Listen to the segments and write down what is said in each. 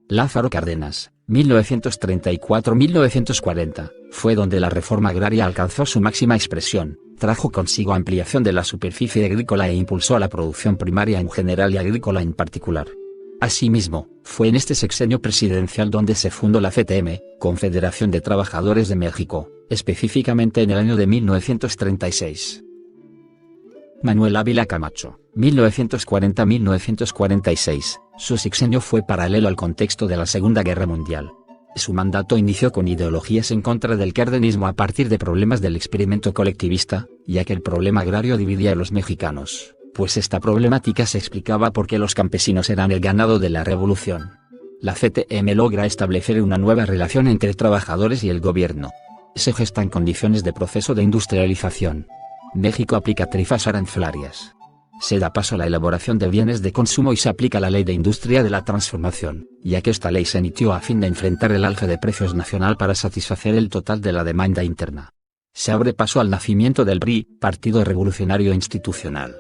Lázaro Cárdenas, 1934-1940, fue donde la reforma agraria alcanzó su máxima expresión, trajo consigo ampliación de la superficie agrícola e impulsó a la producción primaria en general y agrícola en particular. Asimismo, fue en este sexenio presidencial donde se fundó la CTM, Confederación de Trabajadores de México, específicamente en el año de 1936. Manuel Ávila Camacho, 1940-1946, su sexenio fue paralelo al contexto de la Segunda Guerra Mundial. Su mandato inició con ideologías en contra del cardenismo a partir de problemas del experimento colectivista, ya que el problema agrario dividía a los mexicanos, pues esta problemática se explicaba porque los campesinos eran el ganado de la revolución. La CTM logra establecer una nueva relación entre trabajadores y el gobierno. Se gestan condiciones de proceso de industrialización. México aplica tarifas arancelarias. Se da paso a la elaboración de bienes de consumo y se aplica la Ley de Industria de la Transformación, ya que esta ley se emitió a fin de enfrentar el alza de precios nacional para satisfacer el total de la demanda interna. Se abre paso al nacimiento del PRI, Partido Revolucionario Institucional.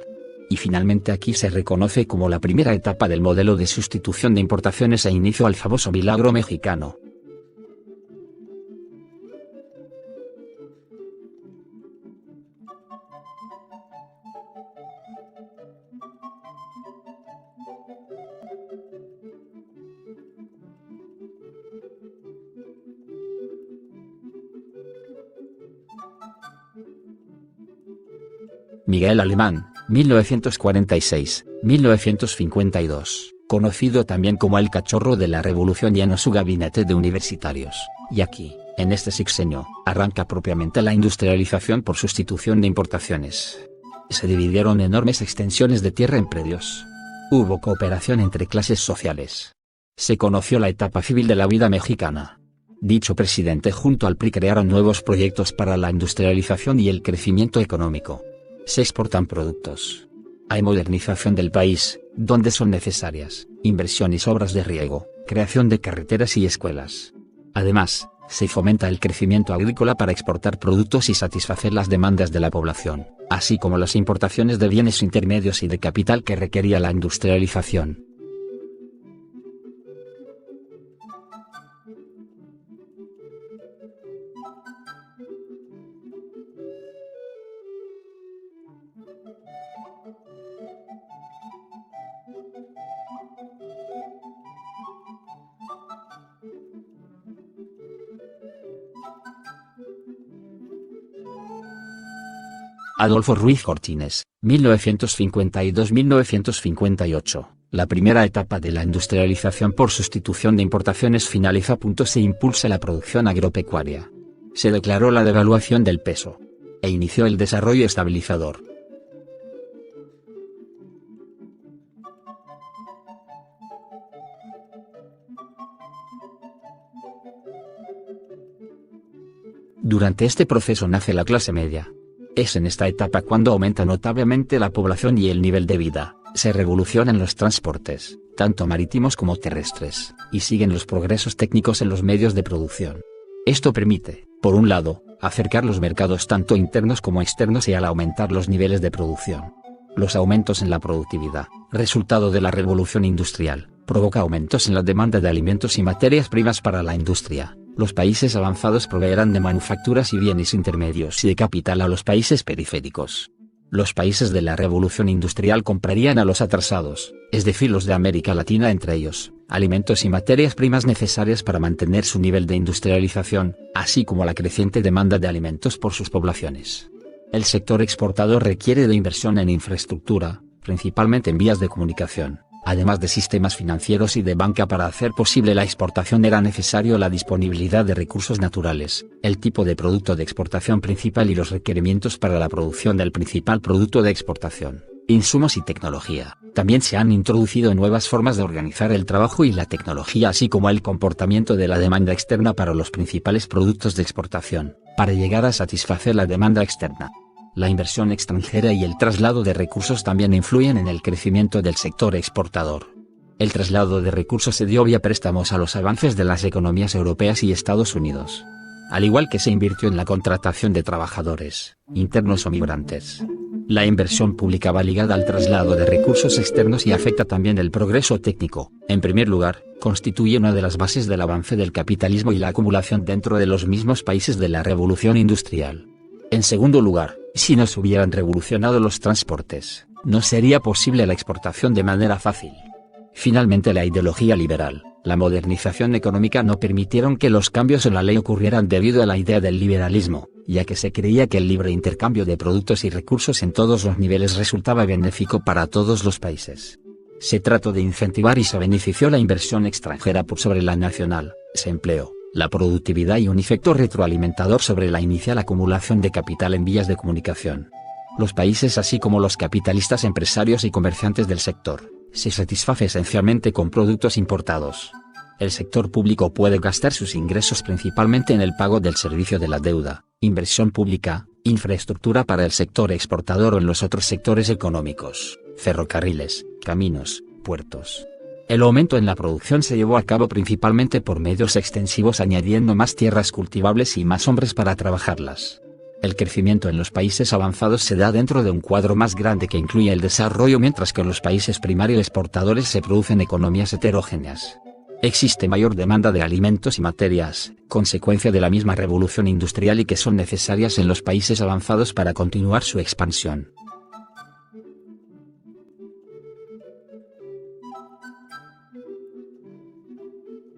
Y finalmente aquí se reconoce como la primera etapa del modelo de sustitución de importaciones e inicio al famoso milagro mexicano. Miguel Alemán, 1946-1952, conocido también como el cachorro de la revolución, llenó su gabinete de universitarios, y aquí, en este sexenio, arranca propiamente la industrialización por sustitución de importaciones. Se dividieron enormes extensiones de tierra en predios. Hubo cooperación entre clases sociales. Se conoció la etapa civil de la vida mexicana. Dicho presidente junto al PRI crearon nuevos proyectos para la industrialización y el crecimiento económico. Se exportan productos. Hay modernización del país, donde son necesarias, inversiones, obras de riego, creación de carreteras y escuelas. Además, se fomenta el crecimiento agrícola para exportar productos y satisfacer las demandas de la población, así como las importaciones de bienes intermedios y de capital que requería la industrialización. Adolfo Ruiz Cortines, 1952-1958, la primera etapa de la industrialización por sustitución de importaciones finaliza. Se impulsa la producción agropecuaria. Se declaró la devaluación del peso. E inició el desarrollo estabilizador. Durante este proceso nace la clase media. Es en esta etapa cuando aumenta notablemente la población y el nivel de vida, se revolucionan los transportes, tanto marítimos como terrestres, y siguen los progresos técnicos en los medios de producción. Esto permite, por un lado, acercar los mercados tanto internos como externos y al aumentar los niveles de producción. Los aumentos en la productividad, resultado de la revolución industrial, provoca aumentos en la demanda de alimentos y materias primas para la industria. Los países avanzados proveerán de manufacturas y bienes intermedios y de capital a los países periféricos. Los países de la revolución industrial comprarían a los atrasados, es decir los de América Latina entre ellos, alimentos y materias primas necesarias para mantener su nivel de industrialización, así como la creciente demanda de alimentos por sus poblaciones. El sector exportador requiere de inversión en infraestructura, principalmente en vías de comunicación. Además de sistemas financieros y de banca. Para hacer posible la exportación era necesario la disponibilidad de recursos naturales, el tipo de producto de exportación principal y los requerimientos para la producción del principal producto de exportación, insumos y tecnología. También se han introducido nuevas formas de organizar el trabajo y la tecnología, así como el comportamiento de la demanda externa para los principales productos de exportación, para llegar a satisfacer la demanda externa. La inversión extranjera y el traslado de recursos también influyen en el crecimiento del sector exportador. El traslado de recursos se dio vía préstamos a los avances de las economías europeas y Estados Unidos. Al igual que se invirtió en la contratación de trabajadores, internos o migrantes. La inversión pública va ligada al traslado de recursos externos y afecta también el progreso técnico. En primer lugar, constituye una de las bases del avance del capitalismo y la acumulación dentro de los mismos países de la revolución industrial. En segundo lugar, si no se hubieran revolucionado los transportes, no sería posible la exportación de manera fácil. Finalmente, la ideología liberal, la modernización económica no permitieron que los cambios en la ley ocurrieran debido a la idea del liberalismo, ya que se creía que el libre intercambio de productos y recursos en todos los niveles resultaba benéfico para todos los países. Se trató de incentivar y se benefició la inversión extranjera por sobre la nacional, se empleó la productividad y un efecto retroalimentador sobre la inicial acumulación de capital en vías de comunicación. Los países, así como los capitalistas, empresarios y comerciantes del sector, se satisface esencialmente con productos importados. El sector público puede gastar sus ingresos principalmente en el pago del servicio de la deuda, inversión pública, infraestructura para el sector exportador o en los otros sectores económicos, ferrocarriles, caminos, puertos. El aumento en la producción se llevó a cabo principalmente por medios extensivos, añadiendo más tierras cultivables y más hombres para trabajarlas. El crecimiento en los países avanzados se da dentro de un cuadro más grande que incluye el desarrollo, mientras que en los países primarios exportadores se producen economías heterogéneas. Existe mayor demanda de alimentos y materias, consecuencia de la misma revolución industrial y que son necesarias en los países avanzados para continuar su expansión.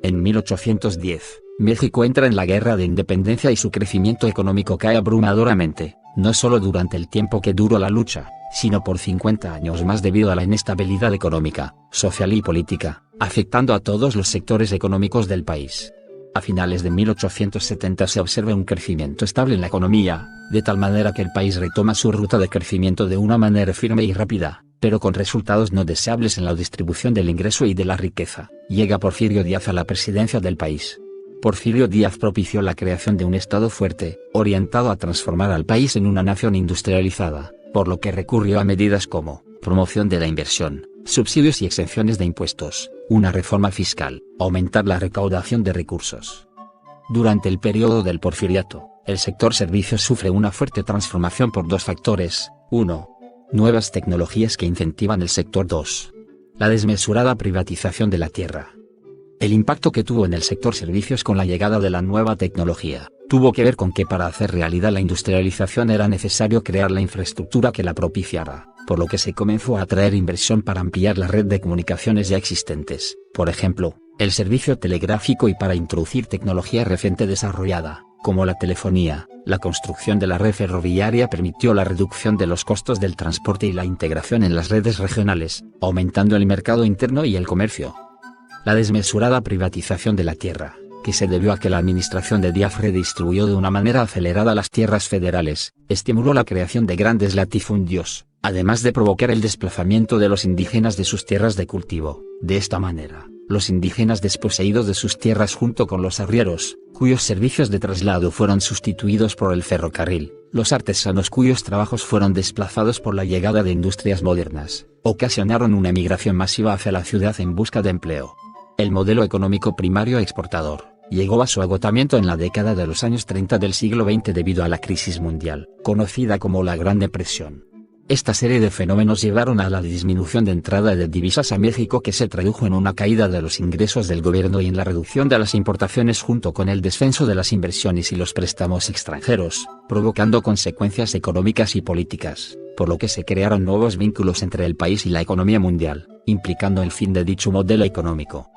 En 1810, México entra en la Guerra de Independencia y su crecimiento económico cae abrumadoramente, no solo durante el tiempo que duró la lucha, sino por 50 años más debido a la inestabilidad económica, social y política, afectando a todos los sectores económicos del país. A finales de 1870 se observa un crecimiento estable en la economía, de tal manera que el país retoma su ruta de crecimiento de una manera firme y rápida, pero con resultados no deseables en la distribución del ingreso y de la riqueza. Llega Porfirio Díaz a la presidencia del país. Porfirio Díaz propició la creación de un Estado fuerte, orientado a transformar al país en una nación industrializada, por lo que recurrió a medidas como promoción de la inversión, subsidios y exenciones de impuestos, una reforma fiscal, aumentar la recaudación de recursos. Durante el periodo del Porfiriato, el sector servicios sufre una fuerte transformación por dos factores: 1. Nuevas tecnologías que incentivan el sector. 2. La desmesurada privatización de la tierra. El impacto que tuvo en el sector servicios con la llegada de la nueva tecnología, tuvo que ver con que para hacer realidad la industrialización era necesario crear la infraestructura que la propiciara, por lo que se comenzó a atraer inversión para ampliar la red de comunicaciones ya existentes, por ejemplo, el servicio telegráfico, y para introducir tecnología reciente desarrollada, como la telefonía. La construcción de la red ferroviaria permitió la reducción de los costos del transporte y la integración en las redes regionales, aumentando el mercado interno y el comercio. La desmesurada privatización de la tierra, que se debió a que la administración de Díaz redistribuyó de una manera acelerada las tierras federales, estimuló la creación de grandes latifundios, además de provocar el desplazamiento de los indígenas de sus tierras de cultivo. De esta manera, los indígenas desposeídos de sus tierras junto con los arrieros, cuyos servicios de traslado fueron sustituidos por el ferrocarril, los artesanos cuyos trabajos fueron desplazados por la llegada de industrias modernas, ocasionaron una emigración masiva hacia la ciudad en busca de empleo. El modelo económico primario exportador llegó a su agotamiento en la década de los años 30 del siglo XX debido a la crisis mundial, conocida como la Gran Depresión. Esta serie de fenómenos llevaron a la disminución de entrada de divisas a México, que se tradujo en una caída de los ingresos del gobierno y en la reducción de las importaciones, junto con el descenso de las inversiones y los préstamos extranjeros, provocando consecuencias económicas y políticas, por lo que se crearon nuevos vínculos entre el país y la economía mundial, implicando el fin de dicho modelo económico.